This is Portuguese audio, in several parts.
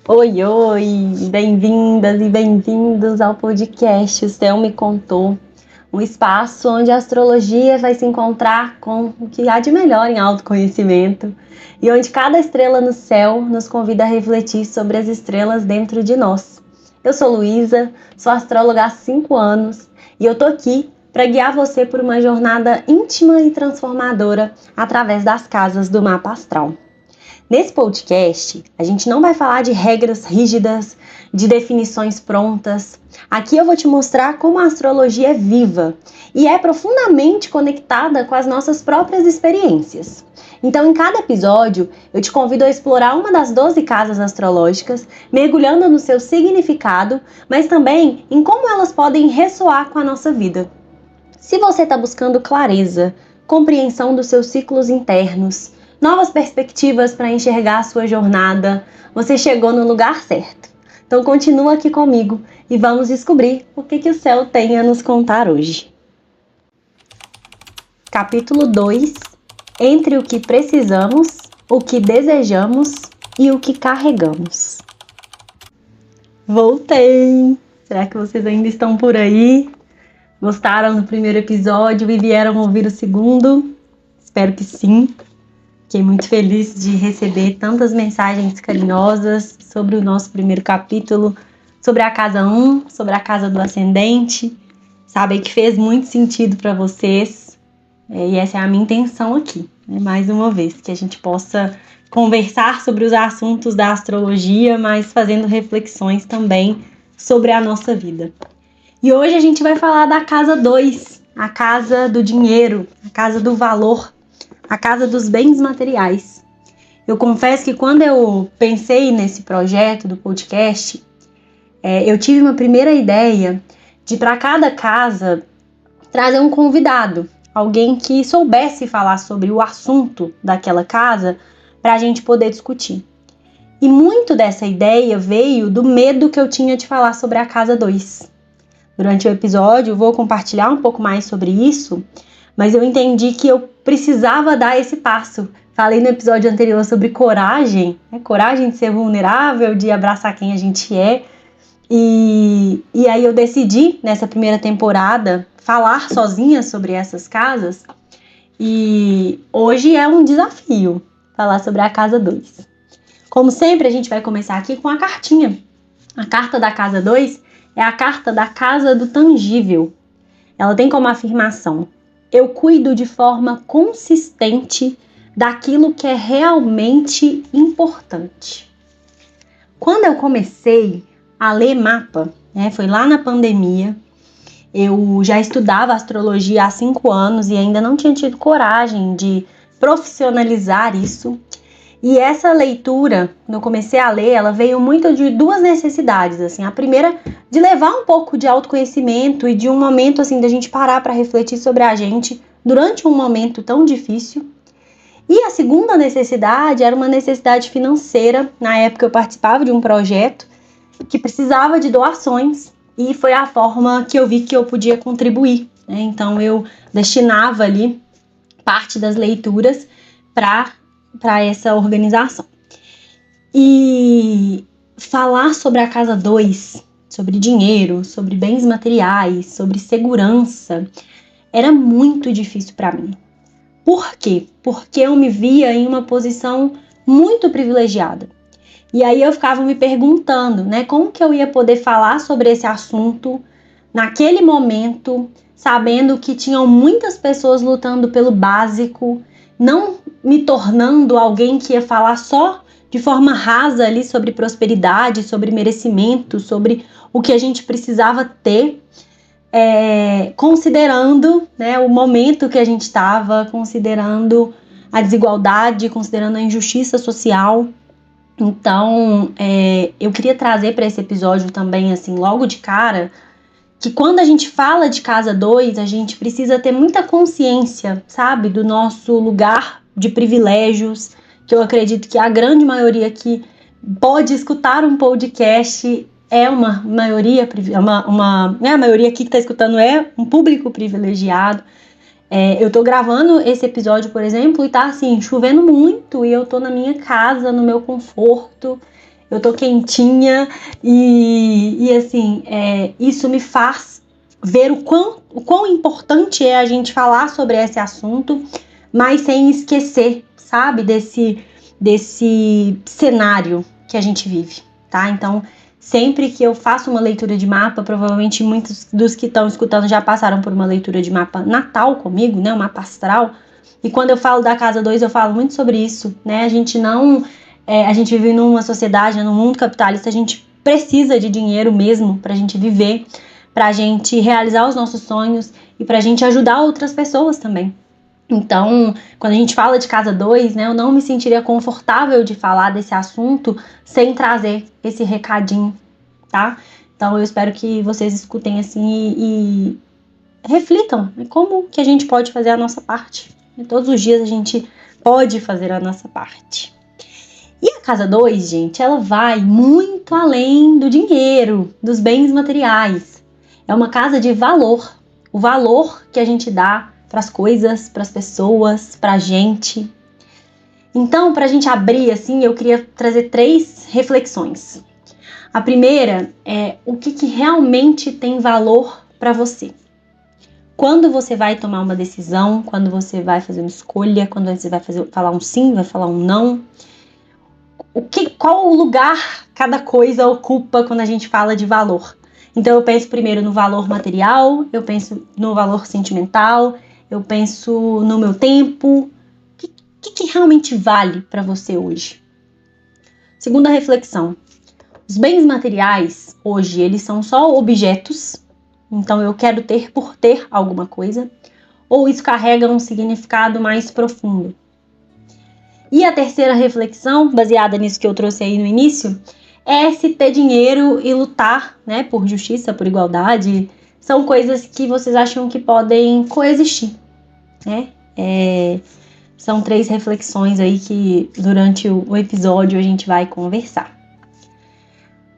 Oi, oi! Bem-vindas e bem-vindos ao podcast O Céu Me Contou, um espaço onde a astrologia vai se encontrar com o que há de melhor em autoconhecimento e onde cada estrela no céu nos convida a refletir sobre as estrelas dentro de nós. Eu sou Luísa, sou astróloga há 5 anos e eu tô aqui para guiar você por uma jornada íntima e transformadora através das casas do mapa astral. Nesse podcast, a gente não vai falar de regras rígidas, de definições prontas. Aqui eu vou te mostrar como a astrologia é viva e é profundamente conectada com as nossas próprias experiências. Então, em cada episódio, eu te convido a explorar uma das 12 casas astrológicas, mergulhando no seu significado, mas também em como elas podem ressoar com a nossa vida. Se você está buscando clareza, compreensão dos seus ciclos internos, novas perspectivas para enxergar a sua jornada, você chegou no lugar certo. Então continua aqui comigo e vamos descobrir o que o céu tem a nos contar hoje. Capítulo 2. Entre o que precisamos, o que desejamos e o que carregamos. Voltei! Será que vocês ainda estão por aí? Gostaram do primeiro episódio e vieram ouvir o segundo? Espero que sim. Fiquei muito feliz de receber tantas mensagens carinhosas sobre o nosso primeiro capítulo, sobre a casa 1, sobre a casa do ascendente. Sabem que fez muito sentido para vocês e essa é a minha intenção aqui, né? Mais uma vez, que a gente possa conversar sobre os assuntos da astrologia, mas fazendo reflexões também sobre a nossa vida. E hoje a gente vai falar da casa 2, a casa do dinheiro, a casa do valor, a casa dos bens materiais. Eu confesso que quando eu pensei nesse projeto do podcast, eu tive uma primeira ideia de para cada casa trazer um convidado, alguém que soubesse falar sobre o assunto daquela casa para a gente poder discutir. E muito dessa ideia veio do medo que eu tinha de falar sobre a casa 2. Durante o episódio eu vou compartilhar um pouco mais sobre isso, mas eu entendi que eu precisava dar esse passo. Falei no episódio anterior sobre coragem, né? Coragem de ser vulnerável, de abraçar quem a gente é. E aí eu decidi, nessa primeira temporada, falar sozinha sobre essas casas. E hoje é um desafio falar sobre a casa 2. Como sempre, a gente vai começar aqui com a cartinha. A carta da casa 2 é a carta da casa do tangível. Ela tem como afirmação: eu cuido de forma consistente daquilo que é realmente importante. Quando eu comecei a ler mapa, foi lá na pandemia, eu já estudava astrologia há 5 anos e ainda não tinha tido coragem de profissionalizar isso. E essa leitura, quando eu comecei a ler, ela veio muito de 2 necessidades, assim. A primeira, de levar um pouco de autoconhecimento e de um momento, assim, da gente parar para refletir sobre a gente durante um momento tão difícil. E a segunda necessidade era uma necessidade financeira. Na época eu participava de um projeto que precisava de doações e foi a forma que eu vi que eu podia contribuir, né? Então eu destinava ali parte das leituras para essa organização. E falar sobre a casa 2, sobre dinheiro, sobre bens materiais, sobre segurança, era muito difícil para mim. Por quê? Porque eu me via em uma posição muito privilegiada. E aí eu ficava me perguntando, né, como que eu ia poder falar sobre esse assunto naquele momento, sabendo que tinham muitas pessoas lutando pelo básico, não me tornando alguém que ia falar só de forma rasa ali sobre prosperidade, sobre merecimento, sobre o que a gente precisava ter, considerando, né, o momento que a gente estava, considerando a desigualdade, considerando a injustiça social. Então, eu queria trazer para esse episódio também, assim, logo de cara, que quando a gente fala de casa 2, a gente precisa ter muita consciência, sabe, do nosso lugar de privilégios, que eu acredito que a grande maioria que pode escutar um podcast é uma maioria, a maioria aqui que está escutando é um público privilegiado. Eu tô gravando esse episódio, por exemplo, e tá assim, chovendo muito, e eu tô na minha casa, no meu conforto, eu tô quentinha e assim, isso me faz ver o quão importante é a gente falar sobre esse assunto, mas sem esquecer, sabe, desse cenário que a gente vive, tá? Então, sempre que eu faço uma leitura de mapa, provavelmente muitos dos que estão escutando já passaram por uma leitura de mapa natal comigo, né, um mapa astral. E quando eu falo da casa 2, eu falo muito sobre isso, né? A gente vive numa sociedade, num mundo capitalista, a gente precisa de dinheiro mesmo pra gente viver, pra gente realizar os nossos sonhos e pra gente ajudar outras pessoas também. Então, quando a gente fala de casa 2, né, eu não me sentiria confortável de falar desse assunto sem trazer esse recadinho, tá? Então, eu espero que vocês escutem assim e reflitam, né, como que a gente pode fazer a nossa parte. Todos os dias a gente pode fazer a nossa parte. E a casa 2, gente, ela vai muito além do dinheiro, dos bens materiais. É uma casa de valor. O valor que a gente dá para as coisas, para as pessoas, para a gente. Então, para a gente abrir assim, eu queria trazer 3 reflexões. A primeira é o que realmente tem valor para você. Quando você vai tomar uma decisão, quando você vai fazer uma escolha, quando você vai falar um sim, vai falar um não. Qual lugar cada coisa ocupa quando a gente fala de valor? Então eu penso primeiro no valor material, eu penso no valor sentimental, eu penso no meu tempo. O que realmente vale para você hoje? Segunda reflexão. Os bens materiais, hoje, eles são só objetos. Então eu quero ter por ter alguma coisa. Ou isso carrega um significado mais profundo? E a terceira reflexão, baseada nisso que eu trouxe aí no início, é se ter dinheiro e lutar, né, por justiça, por igualdade, são coisas que vocês acham que podem coexistir, né? São 3 reflexões aí que durante o episódio a gente vai conversar.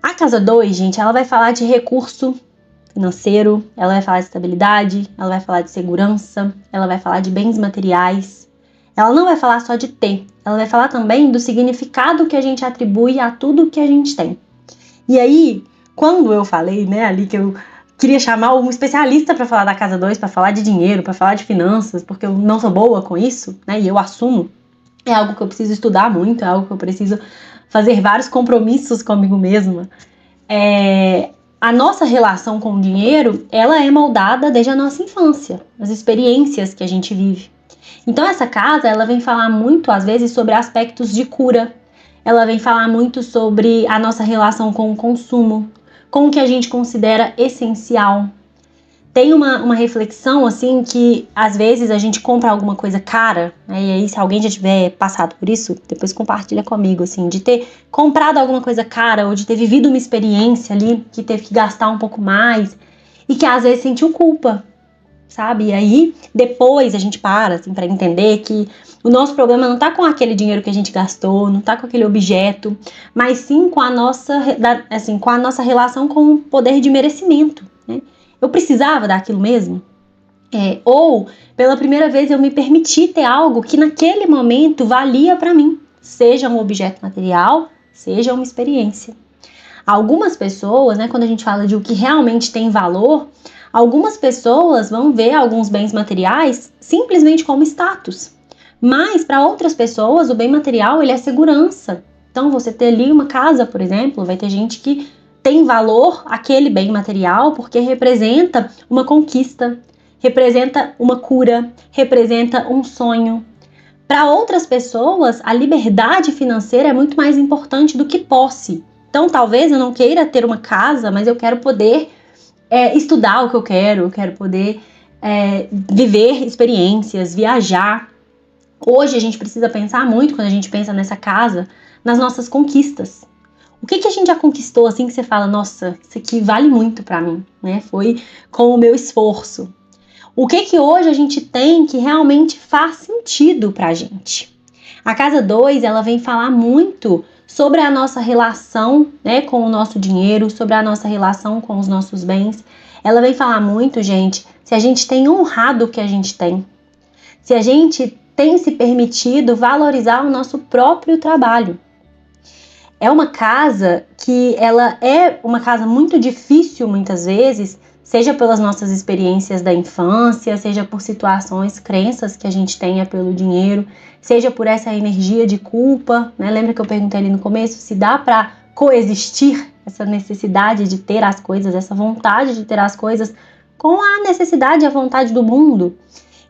A casa 2, gente, ela vai falar de recurso financeiro, ela vai falar de estabilidade, ela vai falar de segurança, ela vai falar de bens materiais. Ela não vai falar só de ter, ela vai falar também do significado que a gente atribui a tudo que a gente tem. E aí, quando eu falei, né, ali que eu queria chamar um especialista para falar da casa 2, para falar de dinheiro, para falar de finanças, porque eu não sou boa com isso, né, e eu assumo, é algo que eu preciso estudar muito, é algo que eu preciso fazer vários compromissos comigo mesma. A nossa relação com o dinheiro, ela é moldada desde a nossa infância, as experiências que a gente vive. Então essa casa, ela vem falar muito, às vezes, sobre aspectos de cura. Ela vem falar muito sobre a nossa relação com o consumo, com o que a gente considera essencial. Tem uma reflexão, assim, que às vezes a gente compra alguma coisa cara, né? E aí se alguém já tiver passado por isso, depois compartilha comigo, assim, de ter comprado alguma coisa cara ou de ter vivido uma experiência ali que teve que gastar um pouco mais e que às vezes sentiu culpa, sabe? E aí depois a gente para, assim, pra entender que o nosso problema não tá com aquele dinheiro que a gente gastou, não tá com aquele objeto, mas sim com a nossa relação com o poder de merecimento, né? Eu precisava daquilo mesmo? Ou, pela primeira vez, eu me permiti ter algo que naquele momento valia para mim, seja um objeto material, seja uma experiência. Algumas pessoas, né, quando a gente fala de o que realmente tem valor, algumas pessoas vão ver alguns bens materiais simplesmente como status. Mas, para outras pessoas, o bem material ele é segurança. Então, você ter ali uma casa, por exemplo, vai ter gente que tem valor aquele bem material porque representa uma conquista, representa uma cura, representa um sonho. Para outras pessoas, a liberdade financeira é muito mais importante do que posse. Então, talvez eu não queira ter uma casa, mas eu quero poder estudar o que eu quero poder viver experiências, viajar. Hoje a gente precisa pensar muito, quando a gente pensa nessa casa, nas nossas conquistas. O que a gente já conquistou assim que você fala, nossa, isso aqui vale muito pra mim, né? Foi com o meu esforço. O que hoje a gente tem que realmente faz sentido pra gente? A casa 2, ela vem falar muito sobre a nossa relação, né, com o nosso dinheiro, sobre a nossa relação com os nossos bens. Ela vem falar muito, gente, se a gente tem honrado o que a gente tem. Se a gente tem se permitido valorizar o nosso próprio trabalho. É uma casa que ela é uma casa muito difícil muitas vezes, seja pelas nossas experiências da infância, seja por situações, crenças que a gente tenha pelo dinheiro, seja por essa energia de culpa, né? Lembra que eu perguntei ali no começo se dá para coexistir essa necessidade de ter as coisas, essa vontade de ter as coisas com a necessidade e a vontade do mundo.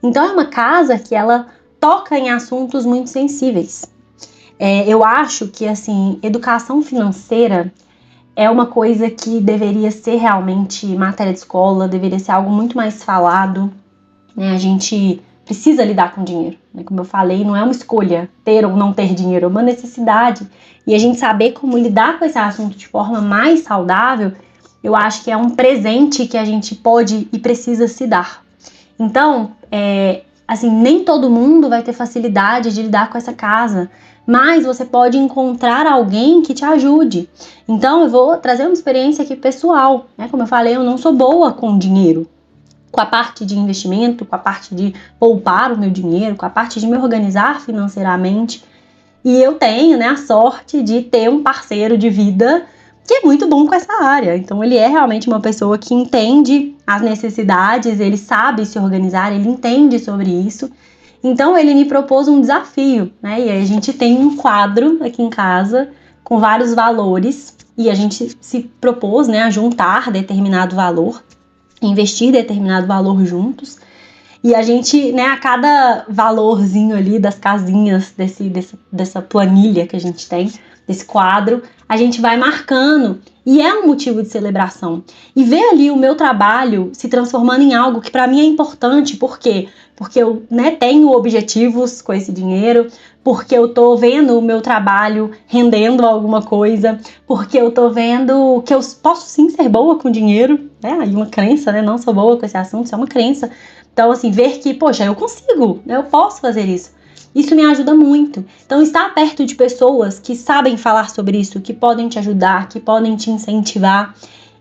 Então é uma casa que ela toca em assuntos muito sensíveis. Eu acho que, assim, educação financeira é uma coisa que deveria ser realmente matéria de escola, deveria ser algo muito mais falado, né? A gente precisa lidar com dinheiro, né? Como eu falei, não é uma escolha ter ou não ter dinheiro, é uma necessidade. E a gente saber como lidar com esse assunto de forma mais saudável, eu acho que é um presente que a gente pode e precisa se dar. Então, assim, nem todo mundo vai ter facilidade de lidar com essa casa, mas você pode encontrar alguém que te ajude. Então, eu vou trazer uma experiência aqui pessoal, né? Como eu falei, eu não sou boa com dinheiro, com a parte de investimento, com a parte de poupar o meu dinheiro, com a parte de me organizar financeiramente. E eu tenho, né, a sorte de ter um parceiro de vida que é muito bom com essa área. Então, ele é realmente uma pessoa que entende as necessidades, ele sabe se organizar, ele entende sobre isso. Então, ele me propôs um desafio, né? E a gente tem um quadro aqui em casa com vários valores e a gente se propôs, né, a juntar determinado valor, investir determinado valor juntos. E a gente, né, a cada valorzinho ali das casinhas dessa planilha que a gente tem, desse quadro, a gente vai marcando. E é um motivo de celebração. E ver ali o meu trabalho se transformando em algo que para mim é importante. Por quê? Porque eu, né, tenho objetivos com esse dinheiro, porque eu tô vendo o meu trabalho rendendo alguma coisa, porque eu tô vendo que eu posso sim ser boa com dinheiro, né? Aí uma crença, né? Não sou boa com esse assunto, isso é uma crença. Então, assim, ver que, poxa, eu consigo, né? Eu posso fazer isso. Isso me ajuda muito. Então, estar perto de pessoas que sabem falar sobre isso, que podem te ajudar, que podem te incentivar,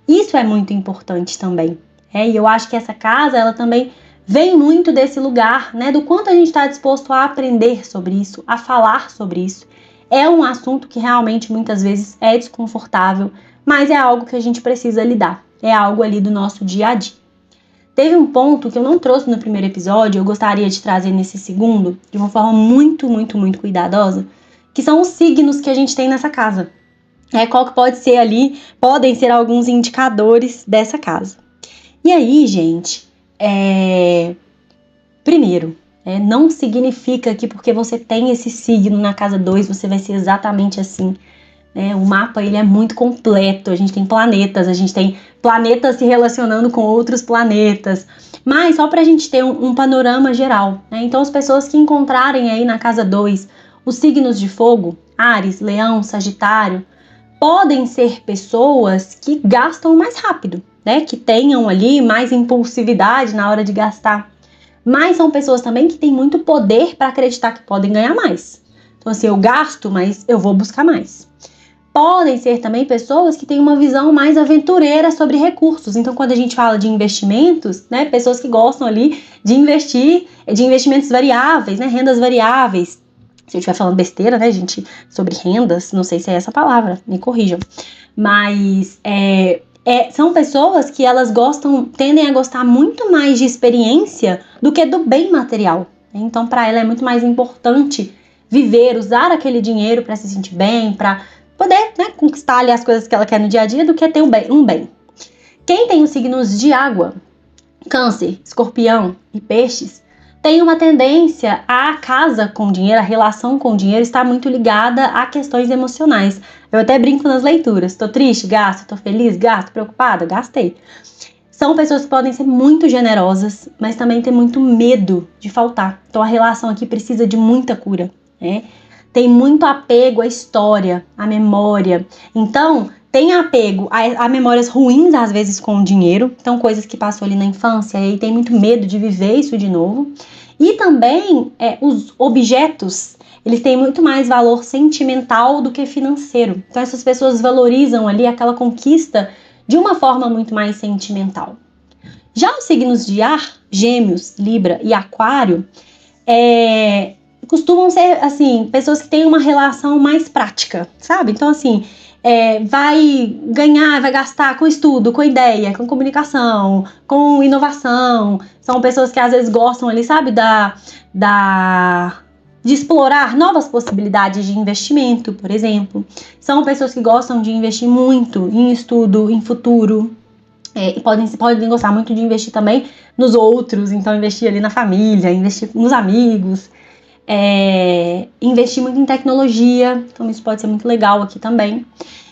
isso é muito importante também. E eu acho que essa casa, ela também vem muito desse lugar, né? Do quanto a gente está disposto a aprender sobre isso, a falar sobre isso. É um assunto que realmente muitas vezes é desconfortável, mas é algo que a gente precisa lidar. É algo ali do nosso dia a dia. Teve um ponto que eu não trouxe no primeiro episódio, eu gostaria de trazer nesse segundo, de uma forma muito, muito, muito cuidadosa, que são os signos que a gente tem nessa casa. Qual que pode ser ali, podem ser alguns indicadores dessa casa. E aí, gente, primeiro, não significa que porque você tem esse signo na casa 2, você vai ser exatamente assim. O mapa, ele é muito completo, a gente tem planetas se relacionando com outros planetas, mas só para a gente ter um panorama geral, né? Então, as pessoas que encontrarem aí na casa 2 os signos de fogo, Áries, Leão, Sagitário, podem ser pessoas que gastam mais rápido, né? Que tenham ali mais impulsividade na hora de gastar, mas são pessoas também que têm muito poder para acreditar que podem ganhar mais. Então, assim, eu gasto, mas eu vou buscar mais. Podem ser também pessoas que têm uma visão mais aventureira sobre recursos. Então, quando a gente fala de investimentos, né, pessoas que gostam ali de investir, de investimentos variáveis, né, rendas variáveis. Se eu estiver falando besteira, né, gente, sobre rendas, não sei se é essa palavra, me corrijam. Mas são pessoas que elas tendem a gostar muito mais de experiência do que do bem material. Então, para ela é muito mais importante viver, usar aquele dinheiro para se sentir bem, para poder, né, conquistar ali as coisas que ela quer no dia a dia, do que ter um bem. Quem tem os signos de água, Câncer, Escorpião e Peixes, tem uma tendência à casa com dinheiro, a relação com dinheiro está muito ligada a questões emocionais. Eu até brinco nas leituras. Tô triste? Gasto. Tô feliz? Gasto. Preocupada? Gastei. São pessoas que podem ser muito generosas, mas também ter muito medo de faltar. Então a relação aqui precisa de muita cura, né? Tem muito apego à história, à memória. Então, tem apego a memórias ruins, às vezes, com o dinheiro. Então, coisas que passou ali na infância e tem muito medo de viver isso de novo. E também, os objetos, eles têm muito mais valor sentimental do que financeiro. Então, essas pessoas valorizam ali aquela conquista de uma forma muito mais sentimental. Já os signos de ar, Gêmeos, Libra e Aquário, costumam ser, assim, pessoas que têm uma relação mais prática, sabe? Então, assim, vai ganhar, vai gastar com estudo, com ideia, com comunicação, com inovação. São pessoas que às vezes gostam ali, sabe, de explorar novas possibilidades de investimento, por exemplo. São pessoas que gostam de investir muito em estudo, em futuro. E podem gostar muito de investir também nos outros, então investir ali na família, investir nos amigos, investir muito em tecnologia, então isso pode ser muito legal aqui também.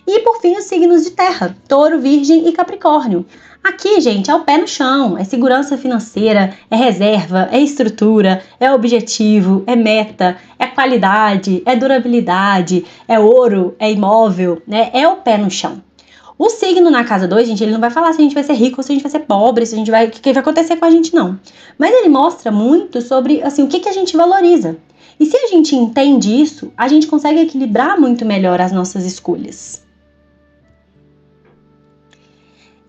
E por fim, os signos de terra, Touro, Virgem e Capricórnio. Aqui, gente, é o pé no chão, é segurança financeira, é reserva, é estrutura, é objetivo, é meta, é qualidade, é durabilidade, é ouro, é imóvel, né? É o pé no chão. O signo na casa 2, gente, ele não vai falar se a gente vai ser rico ou se a gente vai ser pobre, se a gente vai, o que vai acontecer com a gente, não. Mas ele mostra muito sobre, assim, o que a gente valoriza. E se a gente entende isso, a gente consegue equilibrar muito melhor as nossas escolhas.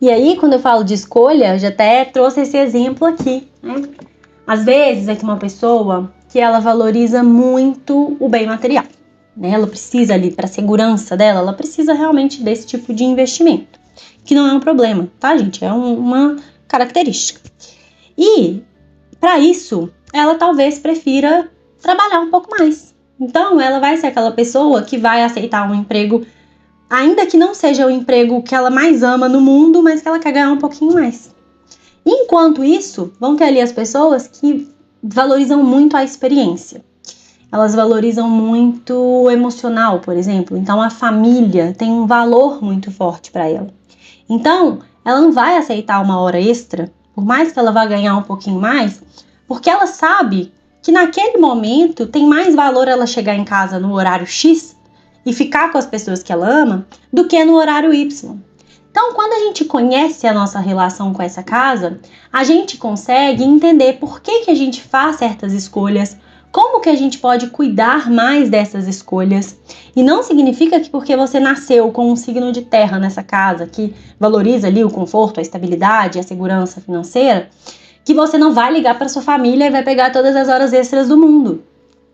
E aí, quando eu falo de escolha, eu já até trouxe esse exemplo aqui, né? Às vezes é que uma pessoa que ela valoriza muito o bem material, né? Ela precisa ali, para a segurança dela, ela precisa realmente desse tipo de investimento, que não é um problema, tá, gente? É uma característica. E, para isso, ela talvez prefira trabalhar um pouco mais. Então, ela vai ser aquela pessoa que vai aceitar um emprego, ainda que não seja o emprego que ela mais ama no mundo, mas que ela quer ganhar um pouquinho mais. Enquanto isso, vão ter ali as pessoas que valorizam muito a experiência. Elas valorizam muito o emocional, por exemplo. Então, a família tem um valor muito forte para ela. Então, ela não vai aceitar uma hora extra, por mais que ela vá ganhar um pouquinho mais, porque ela sabe que naquele momento tem mais valor ela chegar em casa no horário X e ficar com as pessoas que ela ama, do que no horário Y. Então, quando a gente conhece a nossa relação com essa casa, a gente consegue entender por que a gente faz certas escolhas, como que a gente pode cuidar mais dessas escolhas. E não significa que porque você nasceu com um signo de terra nessa casa, que valoriza ali o conforto, a estabilidade, a segurança financeira, que você não vai ligar para sua família e vai pegar todas as horas extras do mundo.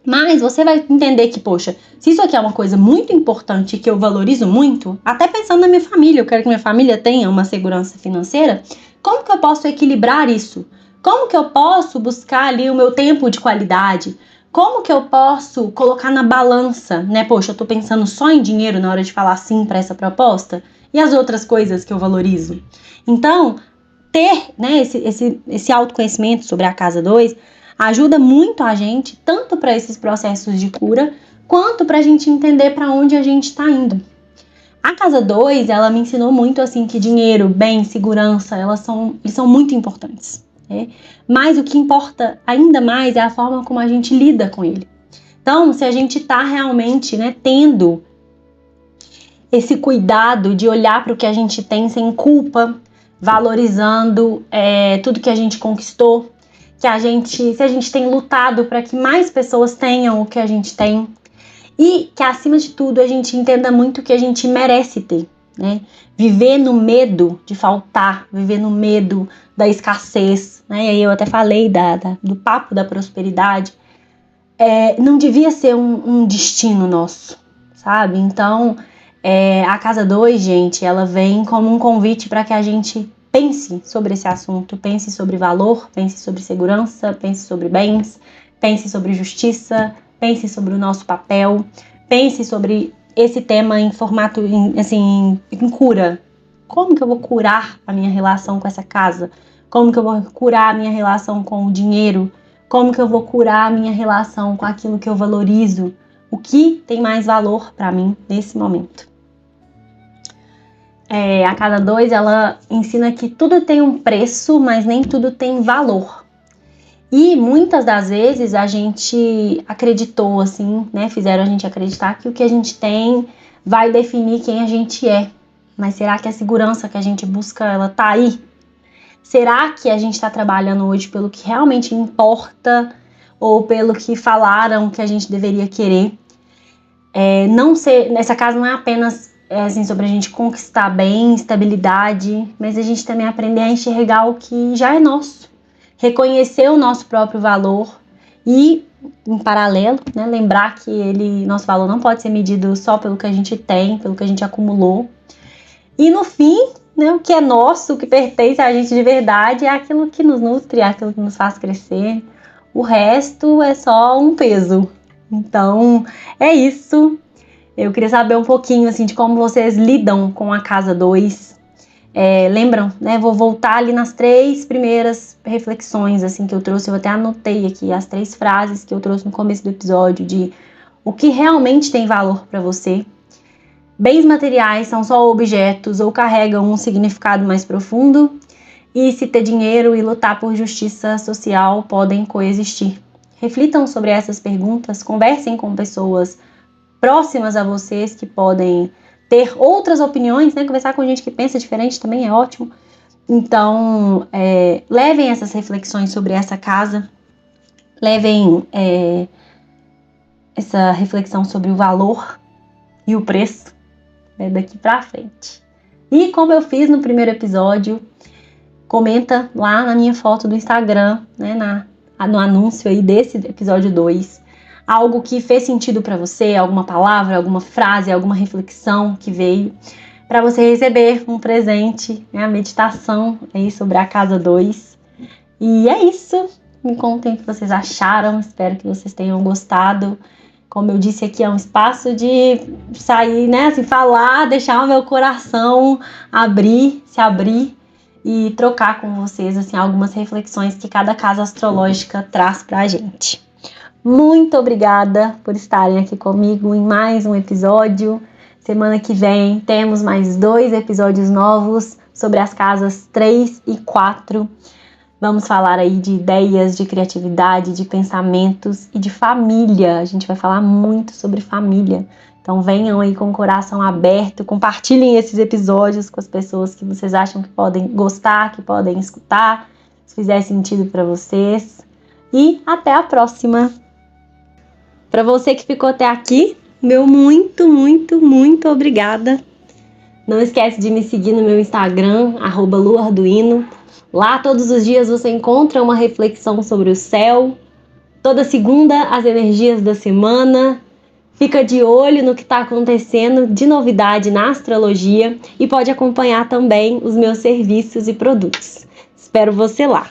Mas você vai entender que, poxa, se isso aqui é uma coisa muito importante que eu valorizo muito, até pensando na minha família, eu quero que minha família tenha uma segurança financeira, como que eu posso equilibrar isso? Como que eu posso buscar ali o meu tempo de qualidade? Como que eu posso colocar na balança, né? Poxa, eu tô pensando só em dinheiro na hora de falar sim para essa proposta? E as outras coisas que eu valorizo? Então, ter, né, esse autoconhecimento sobre a casa 2 ajuda muito a gente, tanto para esses processos de cura, quanto para a gente entender para onde a gente está indo. A casa 2, ela me ensinou muito assim que dinheiro, bem, segurança, eles são muito importantes, né? Mas o que importa ainda mais é a forma como a gente lida com ele. Então, se a gente está realmente, né, tendo esse cuidado de olhar para o que a gente tem sem culpa, valorizando tudo que a gente conquistou, se a gente tem lutado para que mais pessoas tenham o que a gente tem, e que acima de tudo a gente entenda muito que a gente merece ter, né? Viver no medo de faltar, viver no medo da escassez, né? E aí eu até falei do papo da prosperidade, não devia ser um destino nosso, sabe? Então, a casa 2, gente, ela vem como um convite para que a gente pense sobre esse assunto, pense sobre valor, pense sobre segurança, pense sobre bens, pense sobre justiça, pense sobre o nosso papel, pense sobre esse tema em formato, em cura. Como que eu vou curar a minha relação com essa casa? Como que eu vou curar a minha relação com o dinheiro? Como que eu vou curar a minha relação com aquilo que eu valorizo? O que tem mais valor para mim nesse momento? A casa 2, ela ensina que tudo tem um preço, mas nem tudo tem valor. E muitas das vezes a gente acreditou, assim, né? Fizeram a gente acreditar que o que a gente tem vai definir quem a gente é. Mas será que a segurança que a gente busca, ela tá aí? Será que a gente está trabalhando hoje pelo que realmente importa ou pelo que falaram que a gente deveria querer? Nessa casa não é apenas sobre a gente conquistar bem, estabilidade, mas a gente também aprender a enxergar o que já é nosso, reconhecer o nosso próprio valor e em paralelo, né? Lembrar que nosso valor não pode ser medido só pelo que a gente tem, pelo que a gente acumulou. E no fim, né, o que é nosso, o que pertence a gente de verdade, é aquilo que nos nutre, é aquilo que nos faz crescer. O resto é só um peso. Então, é isso. Eu queria saber um pouquinho assim, de como vocês lidam com a casa 2. Lembram, né? Vou voltar ali nas 3 primeiras reflexões assim, que eu trouxe. Eu até anotei aqui as 3 frases que eu trouxe no começo do episódio de o que realmente tem valor para você. Bens materiais são só objetos ou carregam um significado mais profundo? E se ter dinheiro e lutar por justiça social podem coexistir? Reflitam sobre essas perguntas, conversem com pessoas próximas a vocês que podem ter outras opiniões, né? Conversar com gente que pensa diferente também é ótimo. Então, levem essas reflexões sobre essa casa, levem essa reflexão sobre o valor e o preço, né, daqui pra frente. E como eu fiz no primeiro episódio, comenta lá na minha foto do Instagram, né, no anúncio aí desse episódio 2, algo que fez sentido para você, alguma palavra, alguma frase, alguma reflexão que veio, para você receber um presente, né, a meditação aí sobre a casa 2. E é isso. Me contem o que vocês acharam, espero que vocês tenham gostado. Como eu disse aqui, é um espaço de sair, né, assim, falar, deixar o meu coração se abrir e trocar com vocês, assim, algumas reflexões que cada casa astrológica traz pra gente. Muito obrigada por estarem aqui comigo em mais um episódio. Semana que vem temos mais 2 episódios novos sobre as casas 3 e 4. Vamos falar aí de ideias, de criatividade, de pensamentos e de família. A gente vai falar muito sobre família. Então venham aí com o coração aberto, compartilhem esses episódios com as pessoas que vocês acham que podem gostar, que podem escutar, se fizer sentido para vocês. E até a próxima! Para você que ficou até aqui, meu muito, muito, muito obrigada. Não esquece de me seguir no meu Instagram, @luarduino. Lá todos os dias você encontra uma reflexão sobre o céu. Toda segunda, as energias da semana. Fica de olho no que está acontecendo de novidade na astrologia e pode acompanhar também os meus serviços e produtos. Espero você lá!